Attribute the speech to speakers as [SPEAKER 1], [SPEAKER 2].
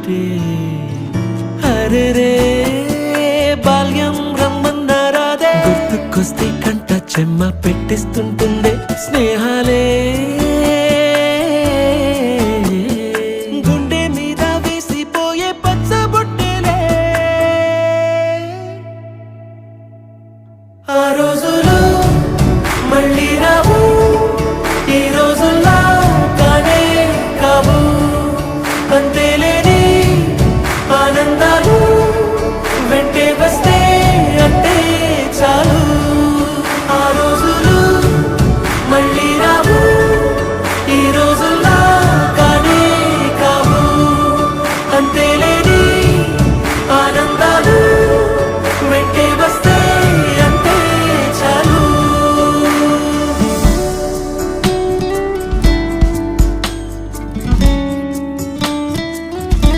[SPEAKER 1] తోటి అరే రే బాల్యం రమ్మందారాదే గుర్తుకొస్తే కంట చెమ్మ పెట్టిస్తుంటుందే స్నేహాలే గుండె మీద వేసిపోయే పచ్చబొట్టెలే ఆ రోజులు మళ్ళీ రావు ఈ రోజుల్లా కానే కావు అంతేలేని ఆనందాలు వెంటే వస్తే అంటే చాలు ఆ రోజులు మళ్ళీ రావు ఈ రోజుల్లా కానే కావు అంతే